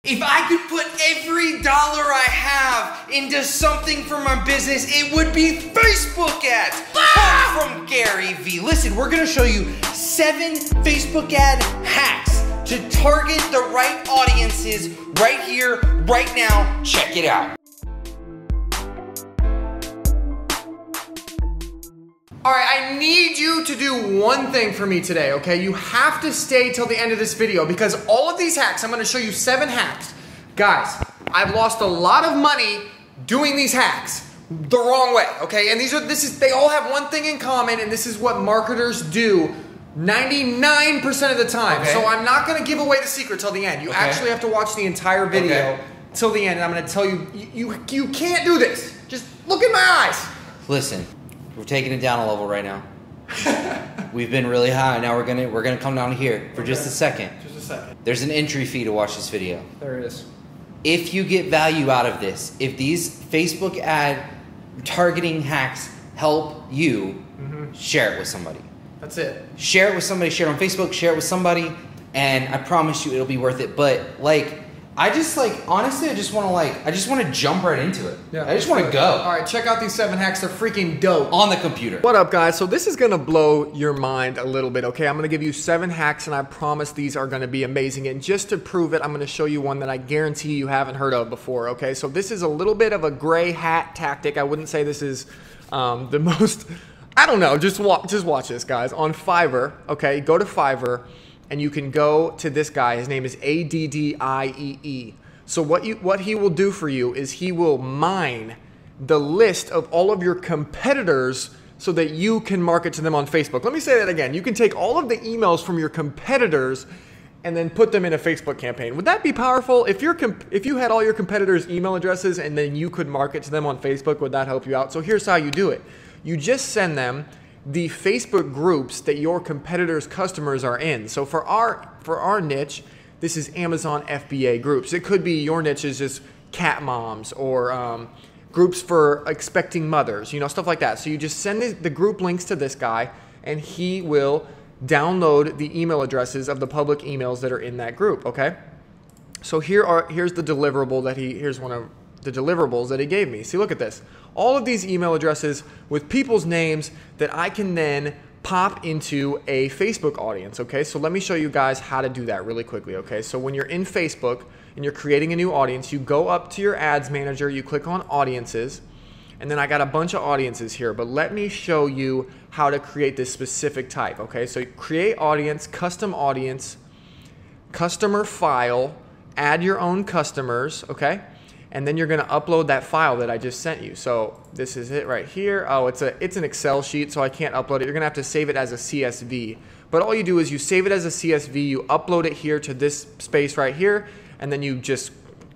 If I could put every dollar I have into something for my business, it would be Facebook ads. From Gary V. Listen, we're gonna show you 7 Facebook ad hacks to target the right audiences right here, right now. Check it out. All right, I need you to do one thing for me today, okay? You have to stay till the end of this video because all of these hacks, I'm gonna show you 7 hacks. Guys, I've lost a lot of money doing these hacks the wrong way, okay? And they all have one thing in common, and this is what marketers do 99% of the time. Okay. So I'm not gonna give away the secret till the end. You actually have to watch the entire video till the end, and I'm gonna tell you, you can't do this. Just look in my eyes. Listen. We're taking it down a level right now. We've been really high. Now we're gonna come down here for just a second. Just a second. There's an entry fee to watch this video. There it is. If you get value out of this, if these Facebook ad targeting hacks help you, share it with somebody. That's it. Share it with somebody. Share it on Facebook. Share it with somebody, and I promise you, it'll be worth it. But like, honestly, I just want to jump right into it. Yeah, I just want to go. All right, check out these 7 hacks. They're freaking dope. On the computer. What up, guys? So this is gonna blow your mind a little bit, okay? I'm gonna give you 7 hacks, and I promise these are gonna be amazing. And just to prove it, I'm gonna show you one that I guarantee you haven't heard of before, okay? So this is a little bit of a gray hat tactic. I wouldn't say this is the most, I don't know, just watch this, guys. On Fiverr, okay? Go to Fiverr, and you can go to this guy. His name is ADDIEE. So what he will do for you is he will mine the list of all of your competitors so that you can market to them on Facebook. Let me say that again. You can take all of the emails from your competitors and then put them in a Facebook campaign. Would that be powerful? If you had all your competitors' email addresses and then you could market to them on Facebook, would that help you out? So here's how you do it. You just send them the Facebook groups that your competitors' customers are in. So for our niche, this is Amazon FBA groups. It could be your niche is just cat moms or groups for expecting mothers, you know, stuff like that. So you just send the group links to this guy, and he will download the email addresses of the public emails that are in that group. Okay. So here's the deliverable here's one of the deliverables that he gave me. See, look at this. All of these email addresses with people's names that I can then pop into a Facebook audience, okay? So let me show you guys how to do that really quickly, okay? So when you're in Facebook and you're creating a new audience, you go up to your ads manager, you click on audiences, and then I got a bunch of audiences here, but let me show you how to create this specific type, okay? So create audience, customer file, add your own customers, okay? And then you're gonna upload that file that I just sent you. So this is it right here. Oh, it's an Excel sheet, so I can't upload it. You're gonna have to save it as a CSV. But all you do is you save it as a CSV, you upload it here to this space right here, and then you just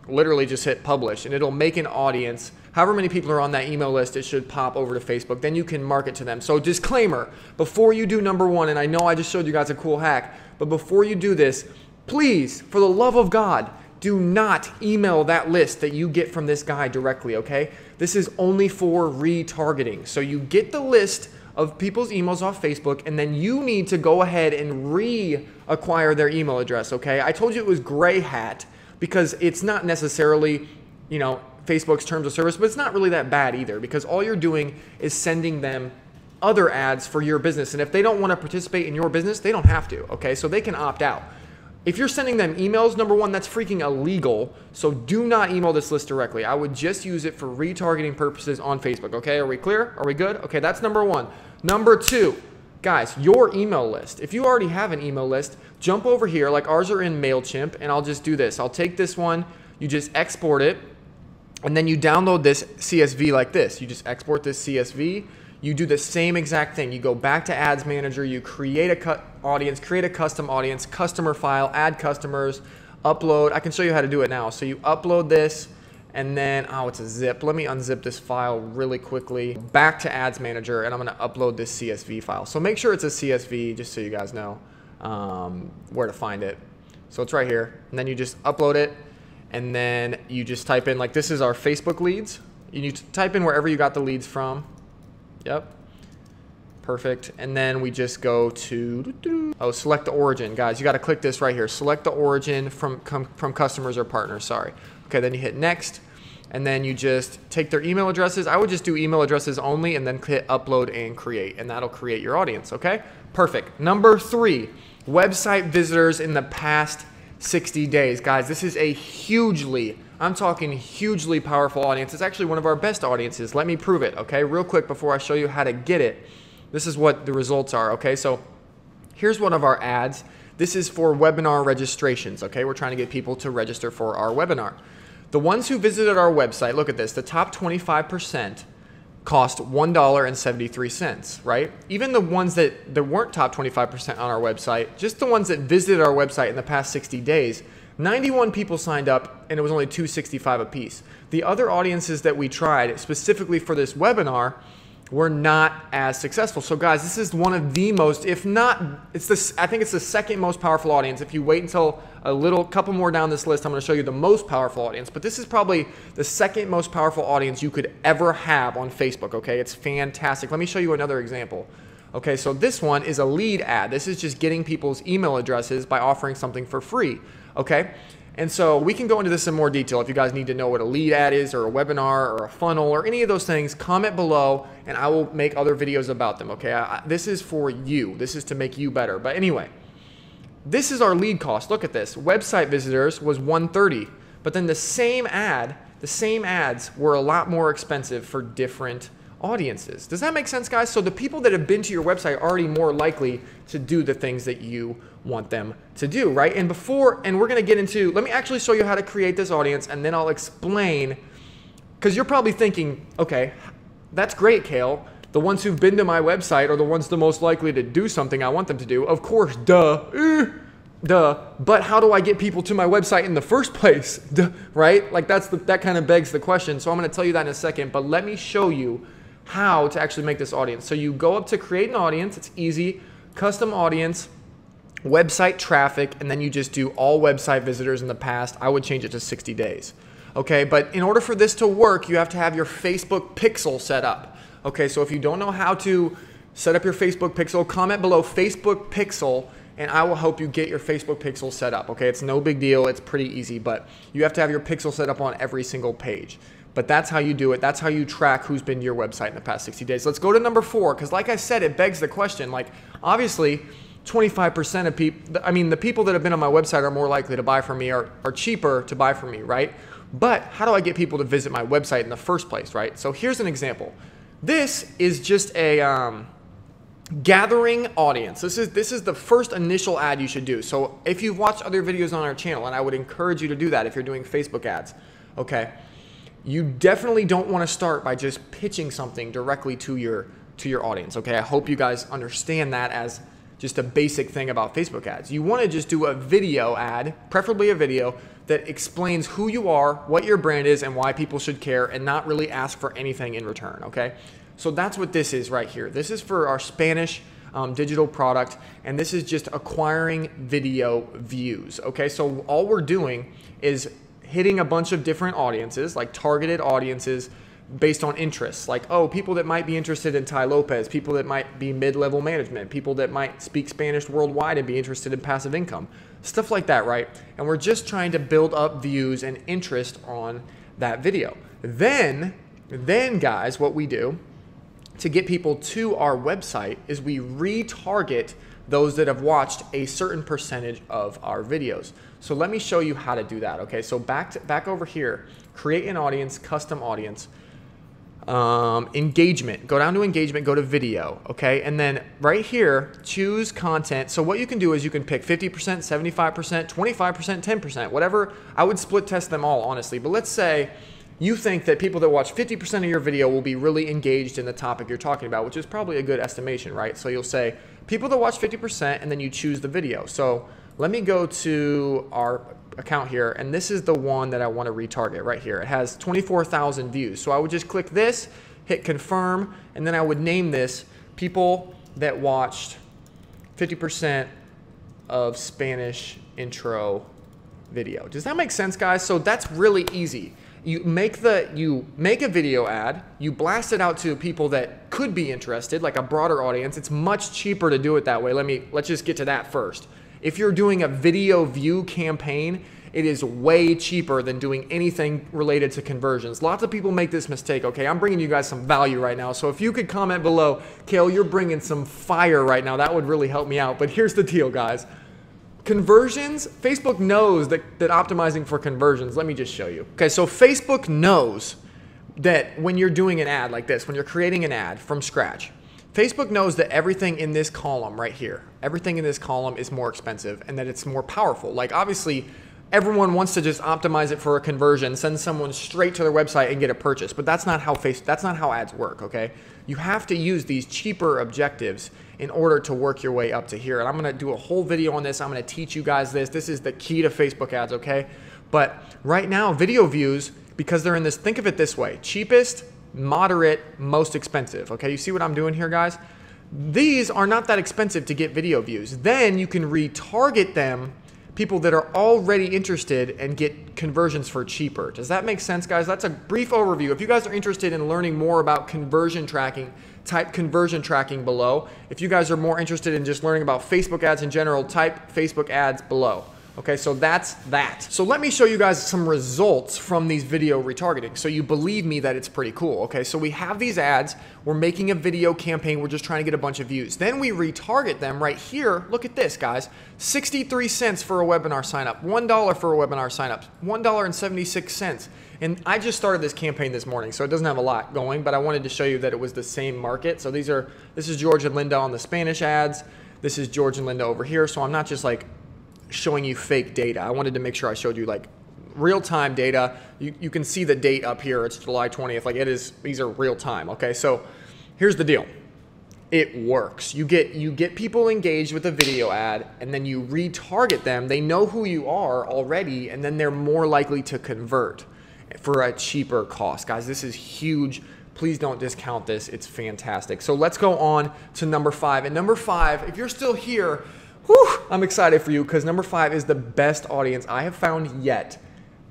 literally just hit publish, and it'll make an audience. However many people are on that email list, it should pop over to Facebook. Then you can market to them. So disclaimer, before you do number 1, and I know I just showed you guys a cool hack, but before you do this, please, for the love of God, do not email that list that you get from this guy directly, okay? This is only for retargeting. So you get the list of people's emails off Facebook, and then you need to go ahead and reacquire their email address, okay? I told you it was gray hat because it's not necessarily, you know, Facebook's terms of service, but it's not really that bad either because all you're doing is sending them other ads for your business. And if they don't want to participate in your business, they don't have to, okay? So they can opt out. If you're sending them emails, number 1, that's freaking illegal. So do not email this list directly. I would just use it for retargeting purposes on Facebook. Okay, are we clear? Are we good? Okay, that's number 1. Number 2, guys, your email list. If you already have an email list, jump over here, like ours are in MailChimp, and I'll just do this. I'll take this one, you just export it, and then you download this CSV like this. You just export this CSV. You do the same exact thing. You go back to Ads Manager, you create a audience, create a custom audience, customer file, add customers, upload. I can show you how to do it now. So you upload this, and then, oh, it's a zip. Let me unzip this file really quickly. Back to Ads Manager, and I'm gonna upload this CSV file. So make sure it's a CSV, just so you guys know where to find it. So it's right here, and then you just upload it, and then you just type in, like, this is our Facebook leads. You need to type in wherever you got the leads from. Yep. Perfect. And then we just go to, oh, select the origin. Guys, you got to click this right here. Select the origin from customers or partners, sorry. Okay, then you hit next. And then you just take their email addresses. I would just do email addresses only and then hit upload and create. And that'll create your audience, okay? Perfect. Number 3, website visitors in the past 60 days. Guys, this is a hugely, I'm talking hugely powerful audience. It's actually one of our best audiences. Let me prove it, okay? Real quick before I show you how to get it. This is what the results are, okay? So here's one of our ads. This is for webinar registrations, okay? We're trying to get people to register for our webinar. The ones who visited our website, look at this, the top 25% cost $1.73, right? Even the ones that weren't top 25% on our website, just the ones that visited our website in the past 60 days, 91 people signed up and it was only $2.65 a piece. The other audiences that we tried specifically for this webinar were not as successful. So guys, this is one of the most, if not, I think it's the second most powerful audience. If you wait until a couple more down this list, I'm gonna show you the most powerful audience, but this is probably the second most powerful audience you could ever have on Facebook, okay? It's fantastic. Let me show you another example. Okay, so this one is a lead ad. This is just getting people's email addresses by offering something for free, okay? And so we can go into this in more detail. If you guys need to know what a lead ad is or a webinar or a funnel or any of those things, comment below and I will make other videos about them, okay? This is for you. This is to make you better. But anyway, this is our lead cost. Look at this. Website visitors was $130, but then the same ads were a lot more expensive for different audiences. Does that make sense, guys? So the people that have been to your website are already more likely to do the things that you want them to do, right? And we're gonna get into, let me actually show you how to create this audience and then I'll explain, because you're probably thinking, okay, that's great, Cale. The ones who've been to my website are the ones the most likely to do something I want them to do. Of course, duh. But how do I get people to my website in the first place? Duh, right? Like that kind of begs the question. So I'm gonna tell you that in a second, but let me show you how to actually make this audience. So you go up to create an audience, it's easy, custom audience, website traffic, and then you just do all website visitors in the past. I would change it to 60 days. Okay, but in order for this to work, you have to have your Facebook pixel set up. Okay, so if you don't know how to set up your Facebook pixel, comment below Facebook pixel and I will help you get your Facebook pixel set up. Okay, it's no big deal, it's pretty easy, but you have to have your pixel set up on every single page. But that's how you do it. That's how you track who's been to your website in the past 60 days. Let's go to number 4, because like I said, it begs the question. Like, obviously, 25% of people, I mean, the people that have been on my website are more likely to buy from me, are cheaper to buy from me, right? But how do I get people to visit my website in the first place, right? So here's an example. This is just a gathering audience. This is the first initial ad you should do. So if you've watched other videos on our channel, and I would encourage you to do that if you're doing Facebook ads, okay? You definitely don't want to start by just pitching something directly to your audience, okay? I hope you guys understand that as just a basic thing about Facebook ads. You want to just do a video ad, preferably a video, that explains who you are, what your brand is, and why people should care, and not really ask for anything in return, okay? So that's what this is right here. This is for our Spanish digital product, and this is just acquiring video views, okay? So all we're doing is hitting a bunch of different audiences, like targeted audiences based on interests, like, oh, people that might be interested in Tai Lopez, people that might be mid-level management, people that might speak Spanish worldwide and be interested in passive income, stuff like that, right? And we're just trying to build up views and interest on that video. Then guys, what we do to get people to our website is we retarget those that have watched a certain percentage of our videos. So let me show you how to do that, okay? So back over here, create an audience, custom audience, engagement, go down to engagement, go to video, okay? And then right here, choose content. So what you can do is you can pick 50%, 75%, 25%, 10%, whatever. I would split test them all, honestly. But let's say you think that people that watch 50% of your video will be really engaged in the topic you're talking about, which is probably a good estimation, right? So you'll say people that watch 50%, and then you choose the video. So let me go to our account here, and this is the one that I want to retarget right here. It has 24,000 views. So I would just click this, hit confirm, and then I would name this people that watched 50% of Spanish intro video. Does that make sense, guys? So that's really easy. You make a video ad, you blast it out to people that could be interested, like a broader audience. It's much cheaper to do it that way. Let's just get to that first. If you're doing a video view campaign, it is way cheaper than doing anything related to conversions. Lots of people make this mistake, okay? I'm bringing you guys some value right now. So if you could comment below, Cale, you're bringing some fire right now. That would really help me out. But here's the deal, guys. Conversions, Facebook knows that optimizing for conversions, let me just show you. Okay, so Facebook knows that when you're doing an ad like this, when you're creating an ad from scratch, Facebook knows that everything in this column right here, everything in this column is more expensive and that it's more powerful. Like obviously, everyone wants to just optimize it for a conversion, send someone straight to their website and get a purchase, but that's not how ads work, okay? You have to use these cheaper objectives in order to work your way up to here. And I'm gonna do a whole video on this. I'm gonna teach you guys this. This is the key to Facebook ads, okay? But right now, video views, because they're in this, think of it this way, cheapest, moderate, most expensive, okay? You see what I'm doing here, guys? These are not that expensive to get video views. Then you can retarget them, people that are already interested, and get conversions for cheaper. Does that make sense, guys? That's a brief overview. If you guys are interested in learning more about conversion tracking, type conversion tracking below. If you guys are more interested in just learning about Facebook ads in general, type Facebook ads below. Okay, so that's that. So let me show you guys some results from these video retargeting so you believe me that it's pretty cool. Okay, so we have these ads, we're making a video campaign, we're just trying to get a bunch of views. Then we retarget them right here. Look at this, guys. 63 cents for a webinar sign up, $1 for a webinar sign up, $1.76. And I just started this campaign this morning, so it doesn't have a lot going, but I wanted to show you that it was the same market. So this is George and Linda on the Spanish ads. This is George and Linda over here. So I'm not just like showing you fake data. I wanted to make sure I showed you like real-time data. You can see the date up here. It's July 20th. Like it is, these are real time. Okay, so here's the deal. It works. You get people engaged with a video ad, and then you retarget them. They know who you are already, and then they're more likely to convert for a cheaper cost. Guys, this is huge. Please don't discount this. It's fantastic. So let's go on to number 5. And number 5, if you're still here, whew, I'm excited for you because number 5 is the best audience I have found yet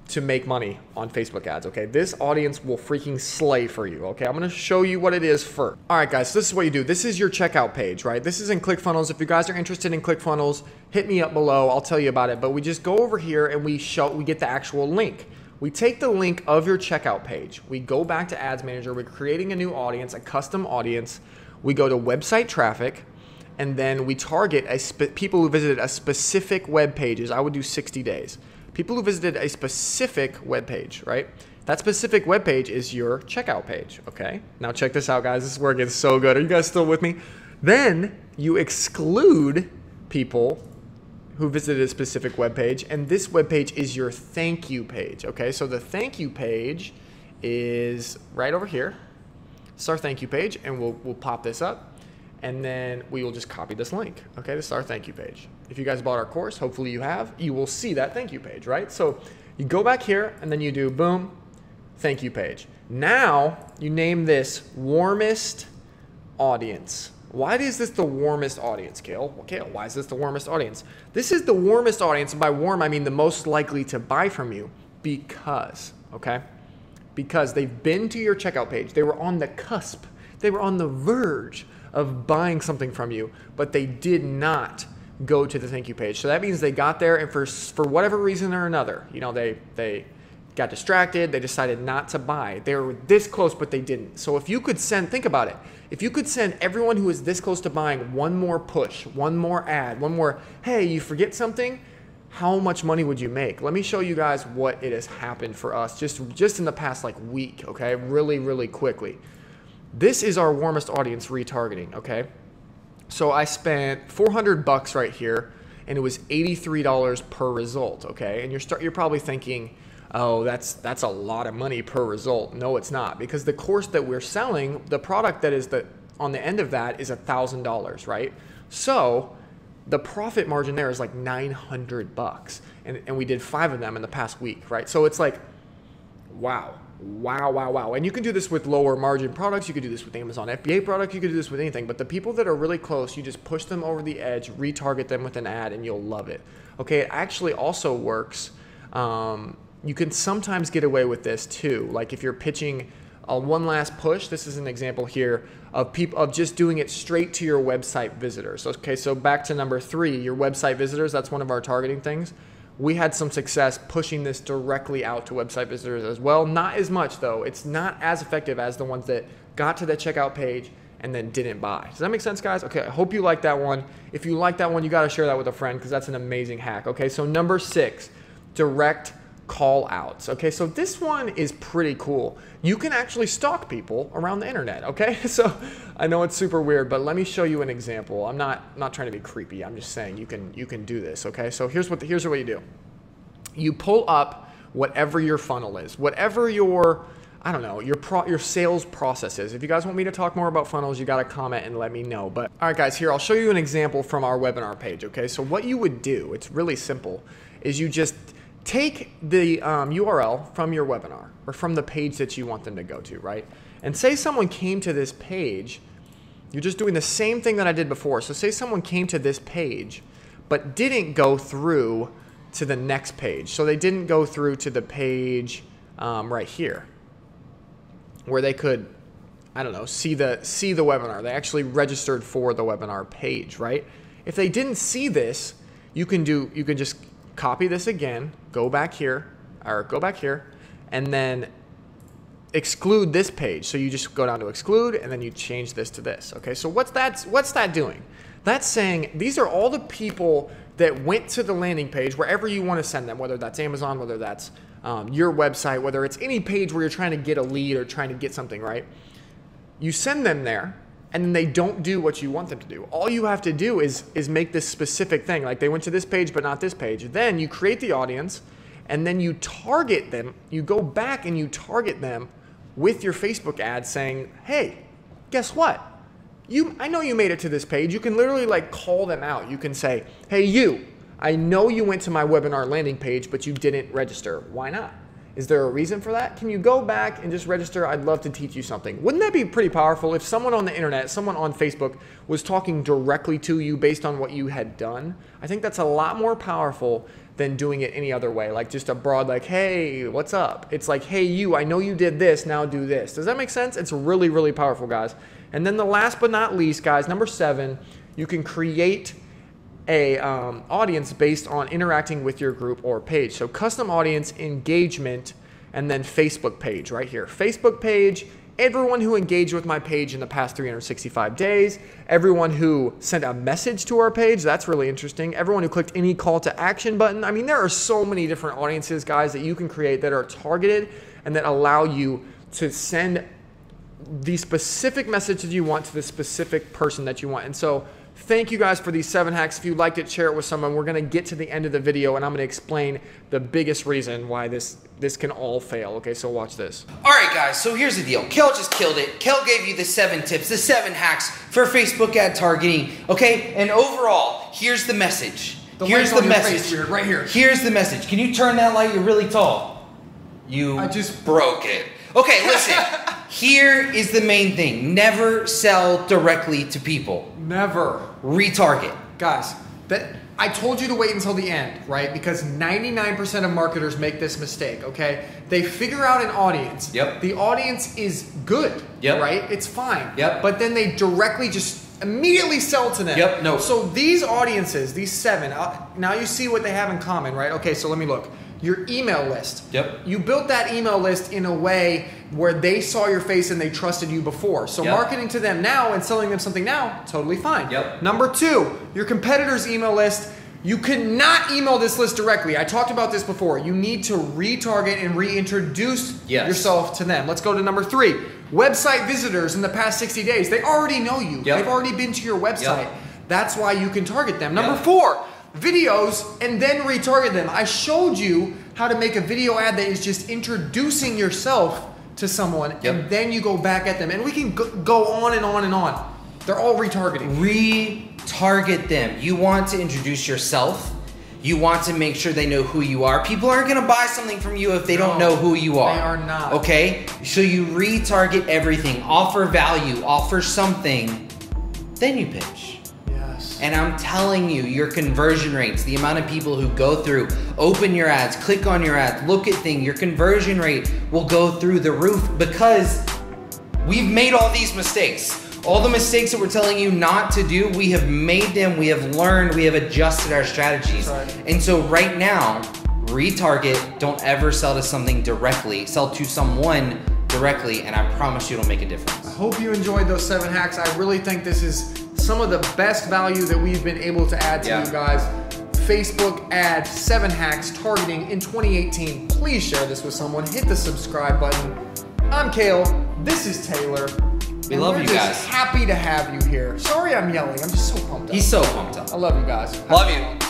to make money on Facebook ads, okay? This audience will freaking slay for you, okay? I'm gonna show you what it is first. All right, guys, so this is what you do. This is your checkout page, right? This is in ClickFunnels. If you guys are interested in ClickFunnels, hit me up below. I'll tell you about it. But we just go over here and we get the actual link. We take the link of your checkout page. We go back to Ads Manager. We're creating a new audience, a custom audience. We go to website traffic, and then we target people who visited a specific web pages. I would do 60 days. People who visited a specific web page, right? That specific web page is your checkout page, okay? Now check this out, guys. This is where it gets so good. Are you guys still with me? Then you exclude people who visited a specific web page, and this web page is your thank you page, okay? So the thank you page is right over here. It's our thank you page, and we'll pop this up. And then we will just copy this link. Okay, this is our thank you page. If you guys bought our course, hopefully you have, you will see that thank you page, right? So you go back here and then you do boom, thank you page. Now you name this warmest audience. Why is this the warmest audience, Cale? Well, Cale, why is this the warmest audience? This is the warmest audience, and by warm I mean the most likely to buy from you because, okay? Because they've been to your checkout page. They were on the cusp. They were on the verge of buying something from you, but they did not go to the thank you page. So that means they got there and for whatever reason or another, you know, they got distracted, they decided not to buy. They were this close, but they didn't. So if you could think about it, if you could send everyone who is this close to buying one more push, one more ad, one more, hey, you forget something, how much money would you make? Let me show you guys what it has happened for us just in the past like week, okay? Really, really quickly. This is our warmest audience retargeting, okay? So I spent $400 right here, and it was $83 per result, okay? And you're probably thinking, oh, that's a lot of money per result. No, it's not, because the course that we're selling, the product that is on the end of that is $1,000, right? So the profit margin there is like $900, and we did 5 of them in the past week, right? So it's like, wow. Wow, wow, wow. And you can do this with lower margin products. You could do this with Amazon FBA products. You could do this with anything. But the people that are really close, you just push them over the edge, retarget them with an ad, and you'll love it. Okay, it actually also works you can sometimes get away with this too. Like if you're pitching a one last push, this is an example here of just doing it straight to your website visitors. Okay, so back to number 3, your website visitors, that's one of our targeting things. We had some success pushing this directly out to website visitors as well. Not as much though. It's not as effective as the ones that got to the checkout page and then didn't buy. Does that make sense, guys? Okay, I hope you like that one. If you like that one, you gotta share that with a friend because that's an amazing hack. Okay, so number 6, direct call outs. Okay, so this one is pretty cool. You can actually stalk people around the internet, okay? So I know it's super weird, but let me show you an example. I'm not trying to be creepy. I'm just saying you can do this, okay? So here's what you do. You pull up whatever your funnel is, whatever your, I don't know, your sales process is. If you guys want me to talk more about funnels, you got to comment and let me know. But all right, guys, here, I'll show you an example from our webinar page, okay? So what you would do, it's really simple, is you just take the URL from your webinar or from the page that you want them to go to, right? And say someone came to this page, you're just doing the same thing that I did before. So say someone came to this page, but didn't go through to the next page. So they didn't go through to the page right here where they could, I don't know, see the webinar. They actually registered for the webinar page, right? If they didn't see this, you can just copy this again, go back here, and then exclude this page. So you just go down to exclude and then you change this to this. Okay, so what's that doing? That's saying these are all the people that went to the landing page wherever you want to send them, whether that's Amazon, whether that's your website, whether it's any page where you're trying to get a lead or trying to get something, right? You send them there and then they don't do what you want them to do. All you have to do is make this specific thing. Like they went to this page but not this page. Then you create the audience and then you target them. You go back and you target them with your Facebook ad saying, hey, guess what? I know you made it to this page. You can literally like call them out. You can say, hey, you, I know you went to my webinar landing page, but you didn't register. Why not? Is there a reason for that? Can you go back and just register? I'd love to teach you something. Wouldn't that be pretty powerful if someone on the internet, someone on Facebook was talking directly to you based on what you had done? I think that's a lot more powerful than doing it any other way. Like just a broad like, hey, what's up? It's like, hey, you, I know you did this, now do this. Does that make sense? It's really, really powerful, guys. And then the last but not least, guys, number 7, you can create a audience based on interacting with your group or page. So custom audience engagement and then Facebook page right here. Facebook page, everyone who engaged with my page in the past 365 days, everyone who sent a message to our page, that's really interesting, everyone who clicked any call to action button. I mean, there are so many different audiences, guys, that you can create that are targeted and that allow you to send the specific message that you want to the specific person that you want. And so thank you guys for these 7 hacks. If you liked it, share it with someone. We're going to get to the end of the video and I'm going to explain the biggest reason why this can all fail. Okay, so watch this. All right, guys, so here's the deal. Kel just killed it. Kel gave you the 7 tips, the 7 hacks for Facebook ad targeting. Okay, and overall, here's the message. Here's the message. Right here. Here's the message. Can you turn that light? You're really tall. I just broke it. Okay, listen. Here is the main thing. Never sell directly to people. Never. Retarget. Guys, I told you to wait until the end, right? Because 99% of marketers make this mistake, okay? They figure out an audience. Yep. The audience is good, yep, right? It's fine. Yep. But then they directly just immediately sell to them. Yep, no. So these audiences, these 7, now you see what they have in common, right? Okay, so let me look. Your email list. Yep. You built that email list in a way where they saw your face and they trusted you before. So yep, marketing to them now and selling them something now, totally fine. Yep. Number 2, your competitor's email list. You cannot email this list directly. I talked about this before. You need to retarget and reintroduce yourself to them. Let's go to number 3. Website visitors in the past 60 days. They already know you. Yep. They've already been to your website. Yep. That's why you can target them. Number Yep. 4. Videos and then retarget them. I showed you how to make a video ad that is just introducing yourself to someone, yep, and then you go back at them. And we can go on and on and on. They're all retargeting. Retarget them. You want to introduce yourself. You want to make sure they know who you are. People aren't going to buy something from you if they don't know who you are. They are not. Okay? So you retarget everything. Offer value. Offer something. Then you pitch. Yes. And I'm telling you, your conversion rates, the amount of people who go through, open your ads, click on your ads, look at things, your conversion rate will go through the roof because we've made all these mistakes. All the mistakes that we're telling you not to do, we have made them, we have learned, we have adjusted our strategies. Right. And so right now, retarget, don't ever sell to something directly, sell to someone directly, and I promise you it'll make a difference. I hope you enjoyed those 7 hacks. I really think this is some of the best value that we've been able to add to you guys. Facebook ad 7 hacks targeting in 2018. Please share this with someone. Hit the subscribe button. I'm Kale. This is Taylor. We love you guys. Happy to have you here. Sorry I'm yelling. I'm just so pumped up. He's so pumped up. I love you guys. Love you.